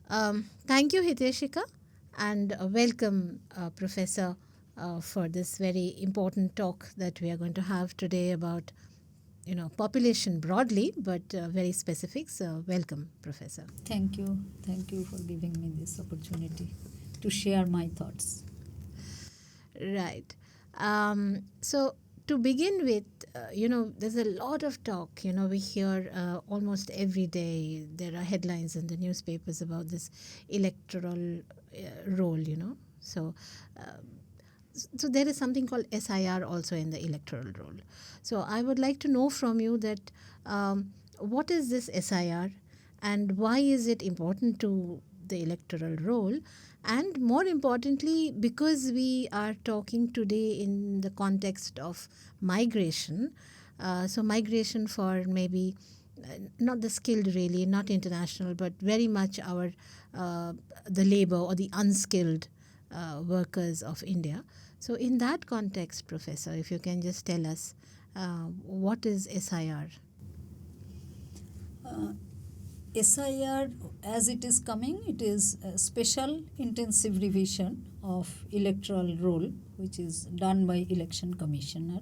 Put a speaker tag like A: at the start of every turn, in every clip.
A: Thank you, Hiteshika, and welcome, Professor, for this very important talk that we are going to have today about, population broadly, but very specific. So, welcome, Professor.
B: Thank you. Thank you for giving me this opportunity to share my thoughts.
A: Right. So, to begin with, there's a lot of talk. We hear almost every day there are headlines in the newspapers about this electoral role. So, uh, so there is something called SIR also in the electoral role. So, I would like to know from you that what is this SIR and why is it important to the electoral role, and more importantly, because we are talking today in the context of migration, so migration for maybe not the skilled, really not international, but very much our the labor or the unskilled workers of India. So in that context, Professor, if you can just tell us what is SIR?
B: Uh, SIR, as it is coming, it is a special intensive revision of electoral roll, which is done by election commissioner.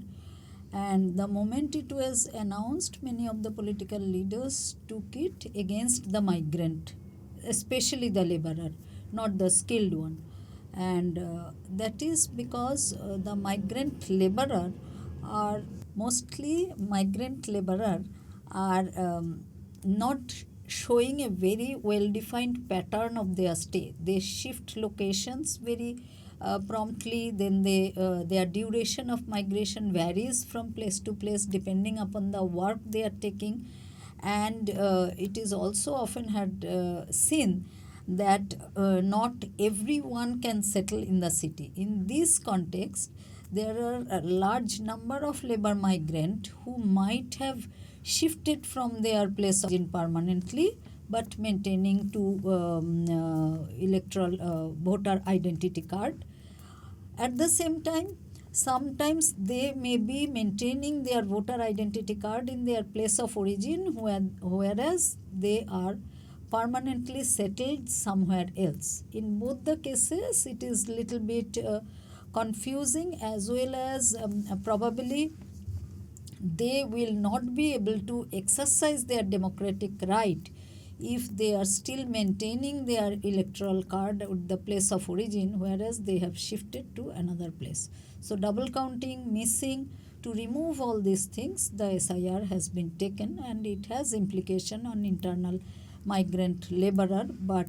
B: And the moment it was announced, many of the political leaders took it against the migrant, especially the laborer, not the skilled one. And that is because the migrant laborer are mostly migrant laborer are not showing a very well defined pattern of their stay. They shift locations very promptly, then their duration of migration varies from place to place depending upon the work they are taking. And it is also often had seen that not everyone can settle in the city. In this context, there are a large number of labor migrants who might have shifted from their place of origin permanently but maintaining to electoral voter identity card. At the same time, sometimes they may be maintaining their voter identity card in their place of origin, whereas they are permanently settled somewhere else. In both the cases, it is little bit confusing, as well as probably they will not be able to exercise their democratic right if they are still maintaining their electoral card at the place of origin, whereas they have shifted to another place. So double counting, missing, to remove all these things, the SIR has been taken, and it has implication on internal migrant laborer, but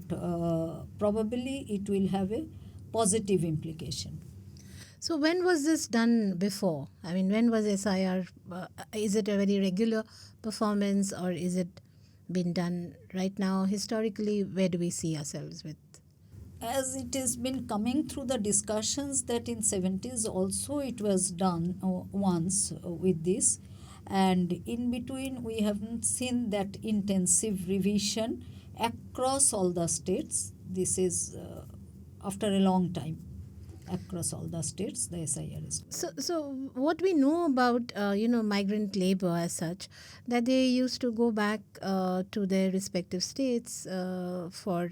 B: probably it will have a positive implication.
A: So when was this done before? I mean, when was SIR? Is it a very regular performance, or is it been done right now? Historically, where do we see ourselves with?
B: As it has been coming through the discussions that in 70s also it was done once with this, and in between we haven't seen that intensive revision across all the states. This is after a long time across all the states the SIR is.
A: So what we know about migrant labor as such, that they used to go back to their respective states for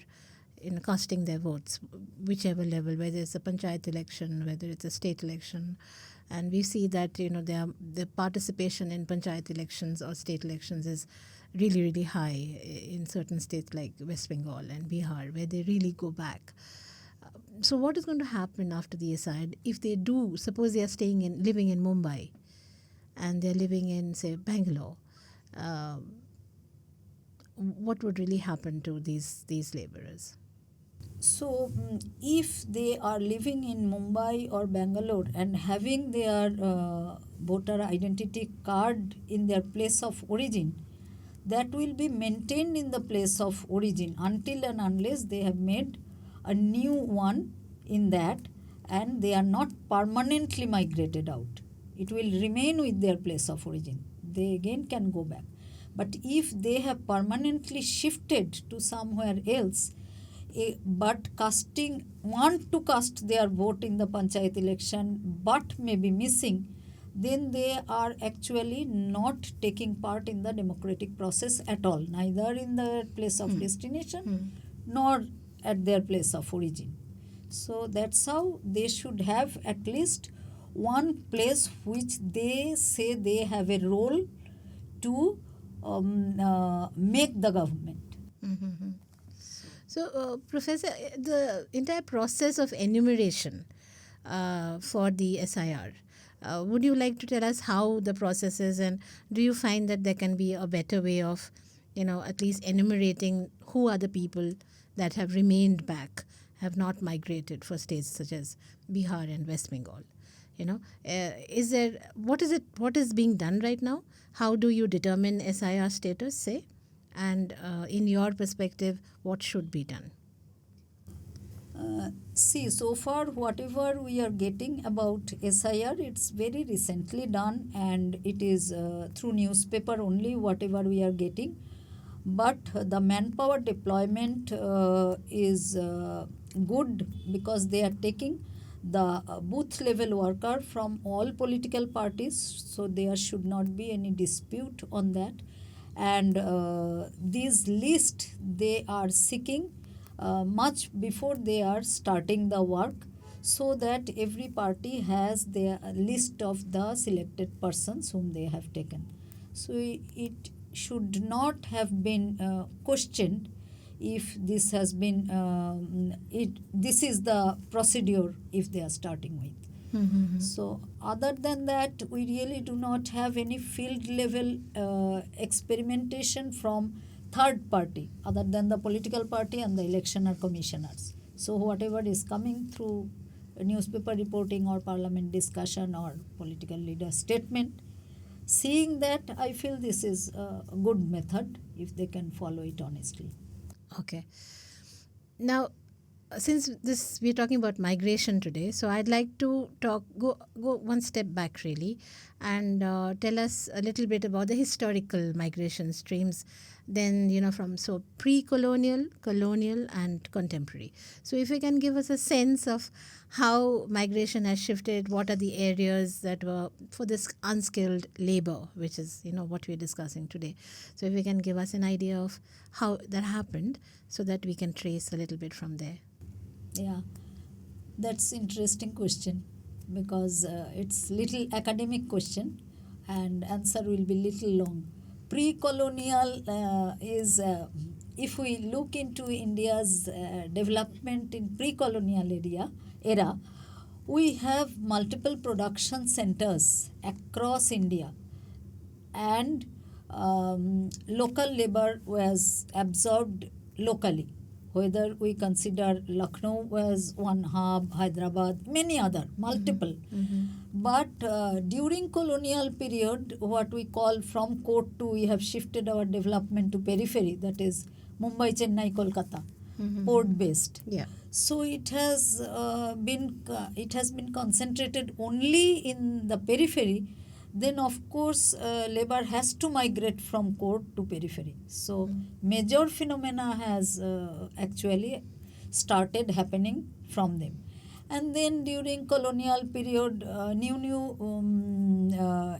A: casting their votes, whichever level, whether it's a panchayat election, whether it's a state election, and we see that their participation in panchayat elections or state elections is really really high in certain states like West Bengal and Bihar, where they really go back. So what is going to happen after the aside if they do? Suppose they are living in Mumbai, and they're living in, say, Bangalore. What would really happen to these laborers?
B: So, if they are living in Mumbai or Bangalore and having their voter identity card in their place of origin, that will be maintained in the place of origin until and unless they have made a new one in that, and they are not permanently migrated out. It will remain with their place of origin. They again can go back. But if they have permanently shifted to somewhere else, but want to cast their vote in the panchayat election but may be missing, then they are actually not taking part in the democratic process at all, neither in the place of destination nor at their place of origin. So that's how they should have at least one place which they say they have a role to make the government.
A: Mm-hmm. So, Professor, the entire process of enumeration for the SIR, would you like to tell us how the process is, and do you find that there can be a better way of, at least enumerating who are the people that have remained back, have not migrated for states such as Bihar and West Bengal? Is there what is being done right now? How do you determine SIR status, say? And in your perspective, what should be done?
B: See, so far, whatever we are getting about SIR, it's very recently done, and it is through newspaper only, whatever we are getting. But the manpower deployment is good because they are taking the booth level worker from all political parties, so there should not be any dispute on that. And these list they are seeking much before they are starting the work, so that every party has their list of the selected persons whom they have taken. So it should not have been questioned if this has been this is the procedure if they are starting with.
A: Mm-hmm.
B: So, other than that, we really do not have any field level experimentation from third party other than the political party and the electioner commissioners. So, whatever is coming through newspaper reporting or parliament discussion or political leader statement, seeing that, I feel this is a good method if they can follow it honestly.
A: Okay. Now, since this we're talking about migration today, so I'd like to go one step back really, and tell us a little bit about the historical migration streams. Then from so pre-colonial, colonial, and contemporary. So if you can give us a sense of how migration has shifted, what are the areas that were for this unskilled labor, which is what we're discussing today. So if you can give us an idea of how that happened, so that we can trace a little bit from there.
B: Yeah, that's interesting question because it's little academic question and answer will be little long. Pre-colonial is if we look into India's development in pre-colonial era, we have multiple production centers across India, and local labor was absorbed locally. Whether we consider Lucknow was one hub, Hyderabad, many other, multiple.
A: Mm-hmm.
B: But during colonial period, what we call from court to, we have shifted our development to periphery, that is Mumbai, Chennai, Kolkata,
A: Mm-hmm.
B: port based.
A: Yeah.
B: So it has been concentrated only in the periphery. Then of course labor has to migrate from core to periphery. So major phenomena has actually started happening from them. And then during colonial period, new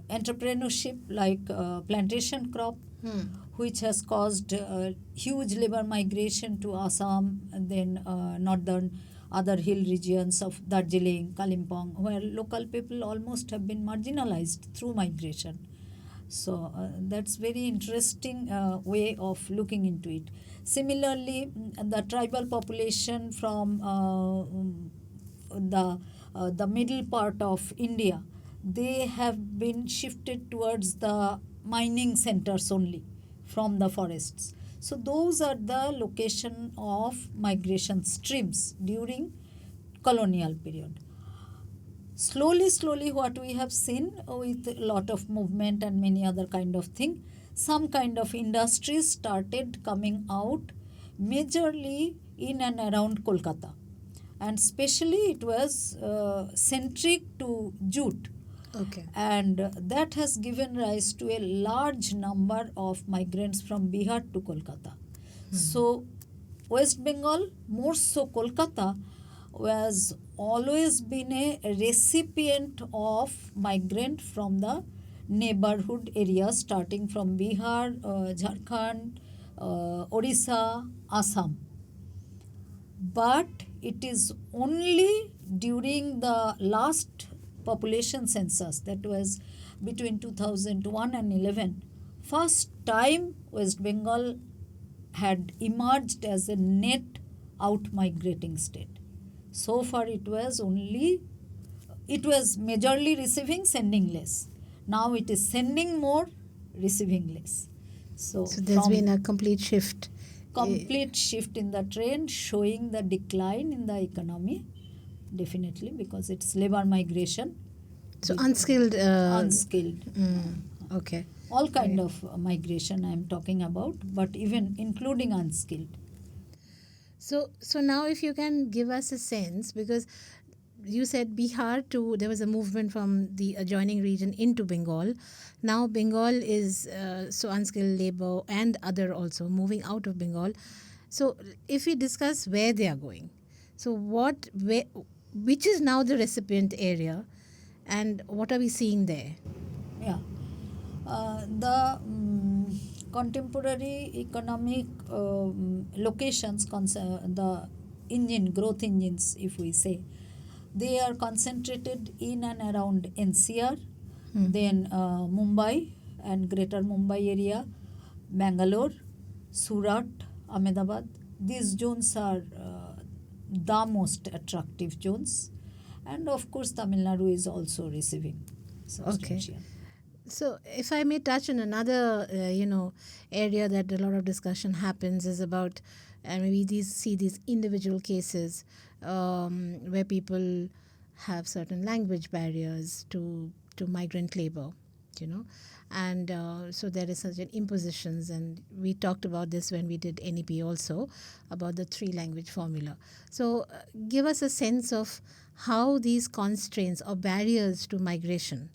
B: entrepreneurship like plantation crop, which has caused huge labor migration to Assam and then northern other hill regions of Darjeeling, Kalimpong, where local people almost have been marginalized through migration. So that's very interesting way of looking into it. Similarly, the tribal population from the middle part of India, they have been shifted towards the mining centers only from the forests. So those are the location of migration streams during colonial period. Slowly what we have seen with a lot of movement and many other kind of thing, some kind of industries started coming out majorly in and around Kolkata, and especially it was centric to jute.
A: Okay.
B: And that has given rise to a large number of migrants from Bihar to Kolkata. So West Bengal, more so Kolkata, was always been a recipient of migrant from the neighborhood areas starting from Bihar, Jharkhand, Odisha, Assam. but it is only during the last population census, that was between 2001 and 11, first time West Bengal had emerged as a net out migrating state. So far it was majorly receiving, sending less. Now it is sending more, receiving less. So
A: So there's been
B: from
A: a complete shift.
B: complete shift in the trend, showing the decline in the economy, definitely, because it's labor migration,
A: So unskilled.
B: unskilled,
A: Okay.
B: all kind of migration I am talking about, but even including unskilled.
A: So now if you can give us a sense, because you said Bihar to, there was a movement from the adjoining region into Bengal. Now Bengal is so unskilled labor and other also moving out of Bengal. So if we discuss where they are going, so which is now the recipient area, and what are we seeing there?
B: Yeah. The contemporary economic locations, the growth engines, if we say, they are concentrated in and around NCR, then Mumbai and Greater Mumbai area, Bangalore, Surat, Ahmedabad. These zones are the most attractive zones, and of course, Tamil Nadu is also receiving
A: Okay.
B: substantial.
A: So, if I may touch on another, area that a lot of discussion happens is about, and we see these individual cases where people have certain language barriers to migrant labor, and so there is such an impositions, and we talked about this when we did NEP also about the three language formula. So, give us a sense of how these constraints or barriers to migration,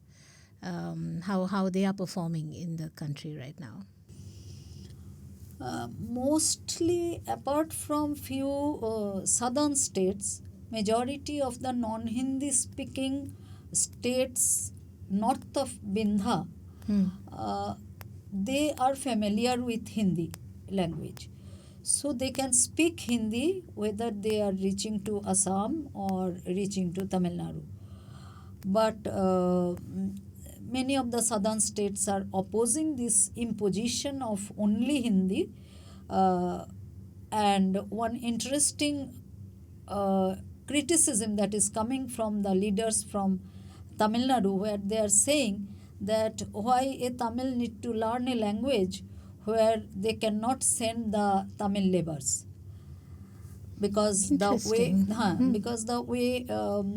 A: how they are performing in the country right now.
B: Mostly, apart from few southern states, majority of the non-Hindi speaking states north of Bindha, uh, they are familiar with Hindi language. So they can speak Hindi whether they are reaching to Assam or reaching to Tamil Nadu. But many of the southern states are opposing this imposition of only Hindi. Uh, and one interesting uh, criticism that is coming from the leaders from Tamil Nadu, where they are saying that why a Tamil need to learn a language where they cannot send the Tamil laborers, because the way
A: Interesting.
B: because the way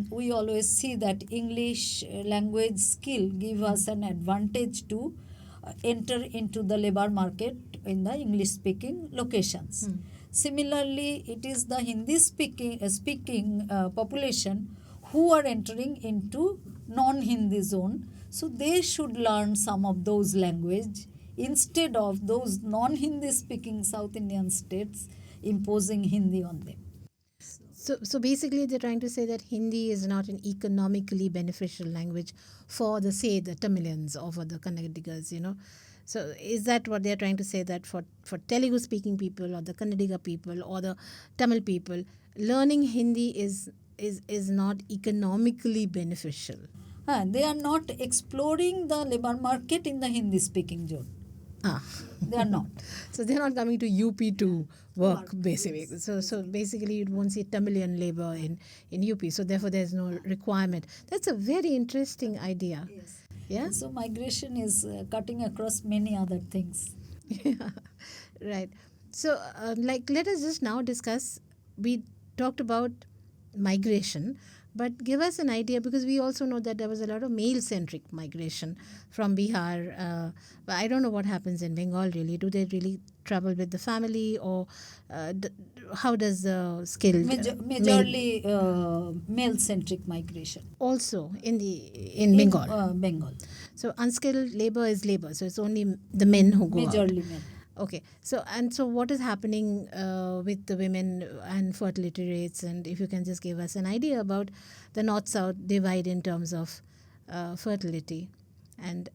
B: we always see that English language skill give us an advantage to enter into the labor market in the English speaking locations. Similarly, it is the Hindi speaking population who are entering into non Hindi zone, so they should learn some of those language instead of those non Hindi speaking South Indian states imposing Hindi on them.
A: So basically, they're trying to say that Hindi is not an economically beneficial language for the, say, the Tamilians or for the Kannadigas. So is that what they're trying to say, that for Telugu speaking people or the Kannadiga people or the Tamil people, learning Hindi is not economically beneficial?
B: They are not exploring the labor market in the Hindi speaking zone.
A: Ah.
B: They are not.
A: So they're not coming to UP to work, basically.
B: Yes,
A: So basically, you won't see Tamilian labor in UP. So therefore, there's no requirement. That's a very interesting idea.
B: Yes.
A: Yeah.
B: So migration is cutting across many other things.
A: Yeah. Right. So, let us just now discuss. We talked about migration, but give us an idea, because we also know that there was a lot of male-centric migration from Bihar. But I don't know what happens in Bengal really. Do they really travel with the family, or how does the skilled male
B: Majorly male centric migration
A: also in
B: in
A: Bengal?
B: Bengal.
A: So unskilled labor is labor. So it's only the men who go out.
B: Majorly men.
A: Okay. So what is happening with the women and fertility rates, and if you can just give us an idea about the north-south divide in terms of fertility, and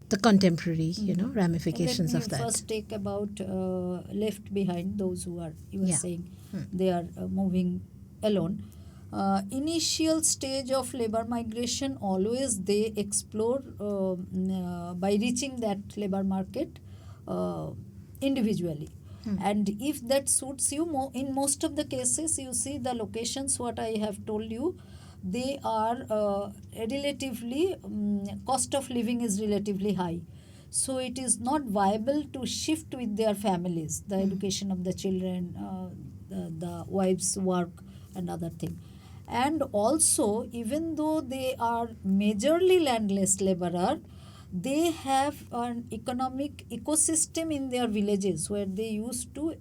A: the contemporary,
B: Let
A: ramifications
B: me
A: of that.
B: first take about left behind, those who are, you were
A: Yeah.
B: saying, they are moving alone. Initial stage of labor migration, always they explore by reaching that labor market individually. And if that suits you, in most of the cases, you see the locations what I have told you, they are relatively, cost of living is relatively high. So it is not viable to shift with their families, the education of the children, the wives' work and other thing. And also, even though they are majorly landless laborer, they have an economic ecosystem in their villages where they used to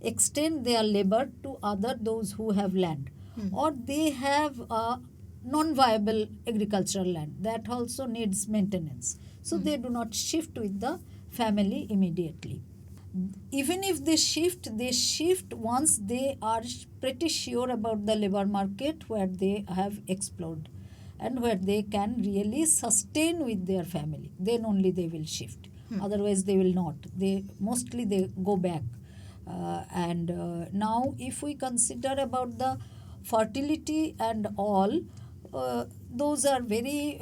B: extend their labor to other those who have land, or they have a non-viable agricultural land that also needs maintenance, so they do not shift with the family immediately. Even if they shift once they are pretty sure about the labor market where they have explored and where they can really sustain with their family, then only they will shift. Otherwise they will not, they mostly they go back. And now if we consider about the fertility and all, those are very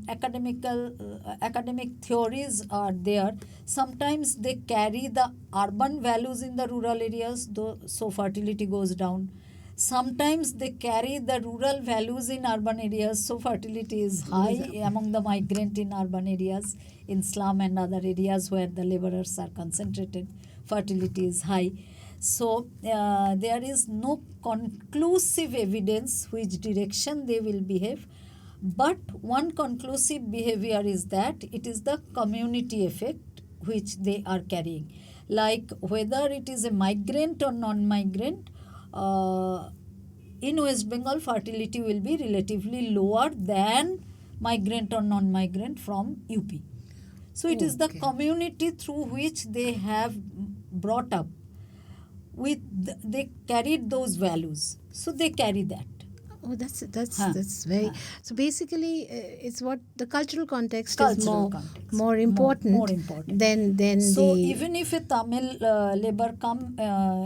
B: academic theories are there. Sometimes they carry the urban values in the rural areas, though, so fertility goes down. Sometimes they carry the rural values in urban areas, so fertility is high among the migrant in urban areas, in slum and other areas where the laborers are concentrated, fertility is high. So there is no conclusive evidence which direction they will behave, but one conclusive behavior is that it is the community effect which they are carrying. Like whether it is a migrant or non-migrant, in West Bengal fertility will be relatively lower than migrant or non-migrant from UP. So it is the
A: Okay.
B: community through which they have brought up with they carried those values, so they carry that.
A: Oh, that's
B: Huh.
A: that's very. So basically, it's what the cultural context is
B: Cultural
A: more
B: context
A: more important
B: more important.
A: than
B: So
A: the.
B: even if a Tamil labor come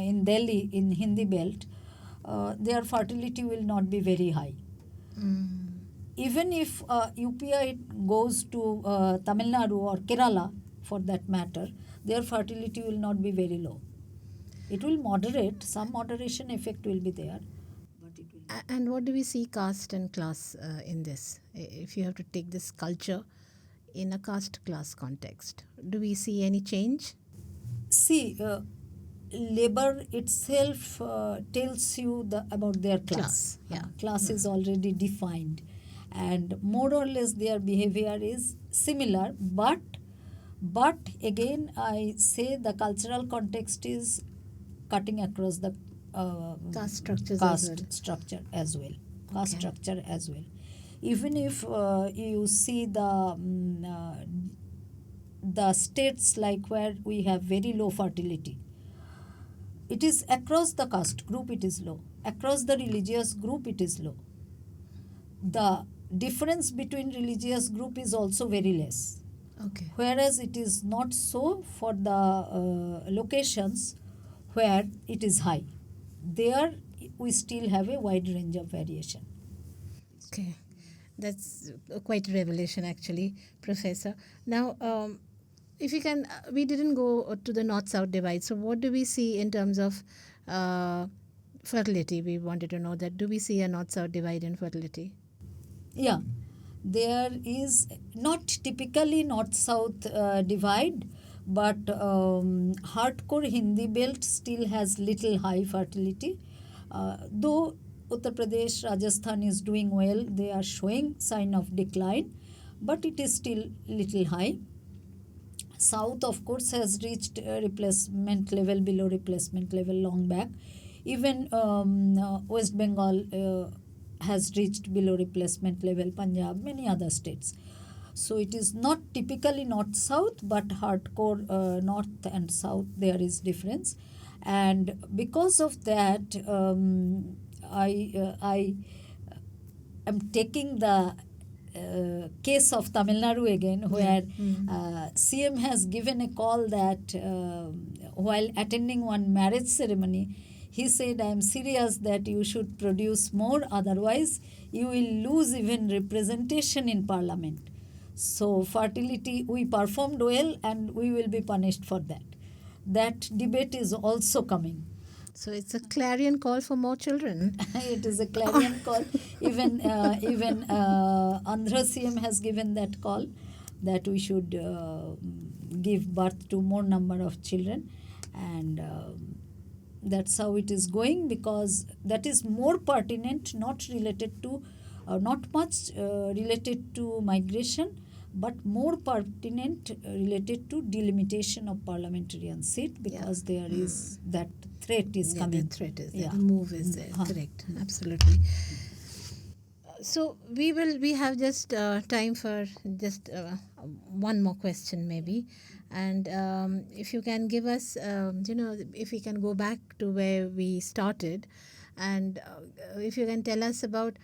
B: in Delhi in Hindi belt, their fertility will not be very high. Even if UPI goes to Tamil Nadu or Kerala for that matter, their fertility will not be very low. It will moderate, some moderation effect will be there, but it will not.
A: And what do we see caste and class in this? If you have to take this culture in a caste class context, do we see any change?
B: See, labor itself tells you about their class.
A: Yeah.
B: Class is already defined, and more or less their behavior is similar. But again, I say the cultural context is cutting across the
A: Caste structures as
B: caste
A: well.
B: structure as well. Caste
A: Okay.
B: structure as well. Even if you see the states like where we have very low fertility, it is across the caste group it is low, across the religious group it is low. The difference between religious group is also very less,
A: Okay.
B: whereas it is not so for the locations where it is high. There we still have a wide range of variation.
A: Okay. That's quite a revelation, actually, Professor. Now, if you can, we didn't go to the north-south divide. So, what do we see in terms of fertility? We wanted to know that. Do we see a north-south divide in fertility?
B: Yeah, there is not typically north-south divide, but hardcore Hindi belt still has little high fertility. Though Uttar Pradesh, Rajasthan is doing well, they are showing sign of decline, but it is still little high. South, of course, has reached replacement level, below replacement level long back. Even West Bengal has reached below replacement level, Punjab, many other states. So it is not typically north-south, but hardcore north and south, there is difference. And because of that, I am taking the case of Tamil Nadu again, where CM has given a call that while attending one marriage ceremony, he said, I am serious that you should produce more, otherwise you will lose even representation in parliament. So fertility, we performed well and we will be punished for that. That debate is also coming.
A: So it's a clarion call for more children.
B: It is a clarion call. Even Andhra CM has given that call that we should give birth to more number of children, and that's how it is going, because that is more pertinent, not related to, not much related to migration, but more pertinent related to delimitation of parliamentarian seat, because there is that threat is coming.
A: The threat is
B: Yeah.
A: there. The move is there. Correct. Absolutely. So we have just time for just one more question maybe, and if you can give us if we can go back to where we started, and if you can tell us about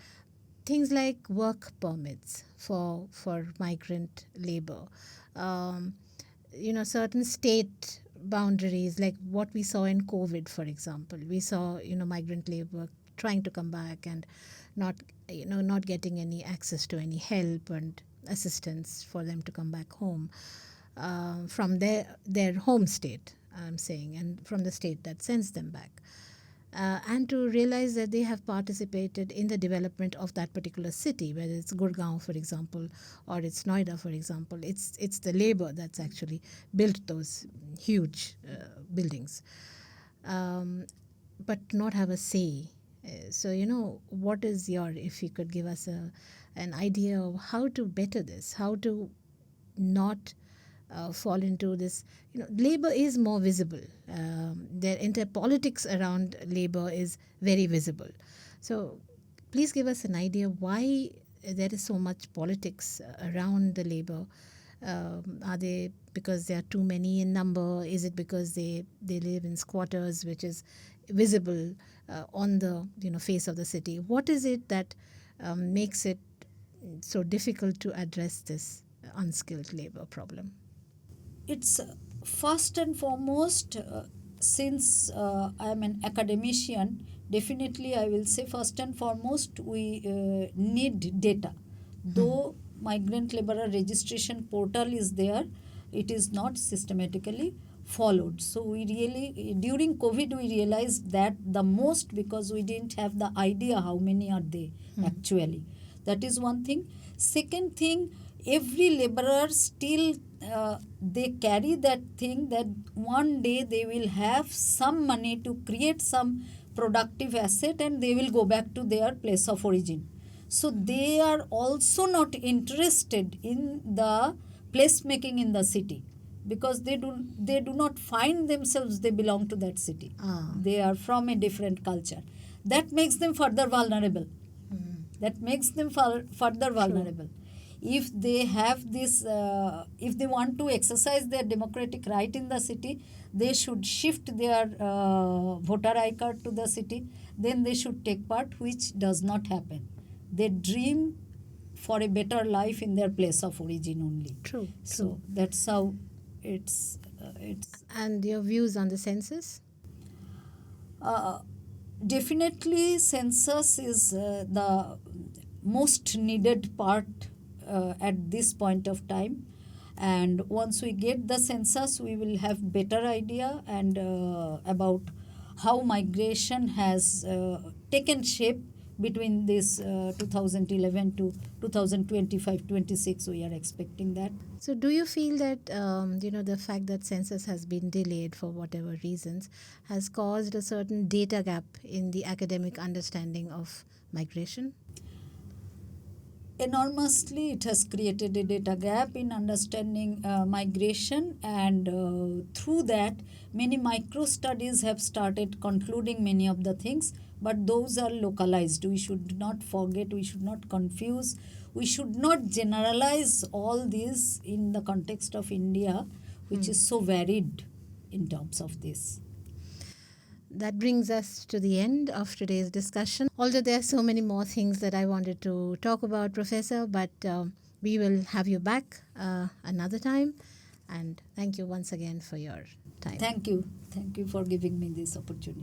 A: things like work permits for migrant labor, certain state boundaries, like what we saw in COVID, for example. We saw migrant labor trying to come back and not getting any access to any help and assistance for them to come back home from their home state, I'm saying, and from the state that sends them back. And to realize that they have participated in the development of that particular city, whether it's Gurgaon, for example, or it's Noida, for example. It's the labor that's actually built those huge buildings, but not have a say. So, what is if you could give us an idea of how to better this, how to not fall into this. Labor is more visible. Their interpolitics around labor is very visible. So please give us an idea why there is so much politics around the labor. Are they because there are too many in number? Is it because they live in squatters, which is visible on the face of the city? What is it that makes it so difficult to address this unskilled labor problem?
B: It's first and foremost, since I am an academician, definitely I will say first and foremost we need data. Though migrant laborer registration portal is there, it is not systematically followed. So we really, during COVID, we realized that the most, because we didn't have the idea how many are they actually. That is one thing. Second thing, every laborer still they carry that thing that one day they will have some money to create some productive asset and they will go back to their place of origin. So they are also not interested in the placemaking in the city, because they do not find themselves they belong to that city. They are from a different culture. That makes them further vulnerable. Further vulnerable. If they have this, if they want to exercise their democratic right in the city, they should shift their voter ID card to the city. Then they should take part, which does not happen. They dream for a better life in their place of origin only.
A: True.
B: So that's how it's.
A: And your views on the census?
B: Definitely, census is the most needed part at this point of time, and once we get the census we will have better idea and about how migration has taken shape between this 2011 to 2025-26. We are expecting that.
A: So do you feel that the fact that census has been delayed for whatever reasons has caused a certain data gap in the academic understanding of migration?
B: Enormously, it has created a data gap in understanding migration, and through that many micro studies have started concluding many of the things, but those are localized. We should not forget, we should not confuse, we should not generalize all these in the context of India, which is so varied in terms of this.
A: that brings us to the end of today's discussion. Although there are so many more things that I wanted to talk about, Professor, but we will have you back another time. And thank you once again for your time.
B: Thank you. Thank you for giving me this opportunity.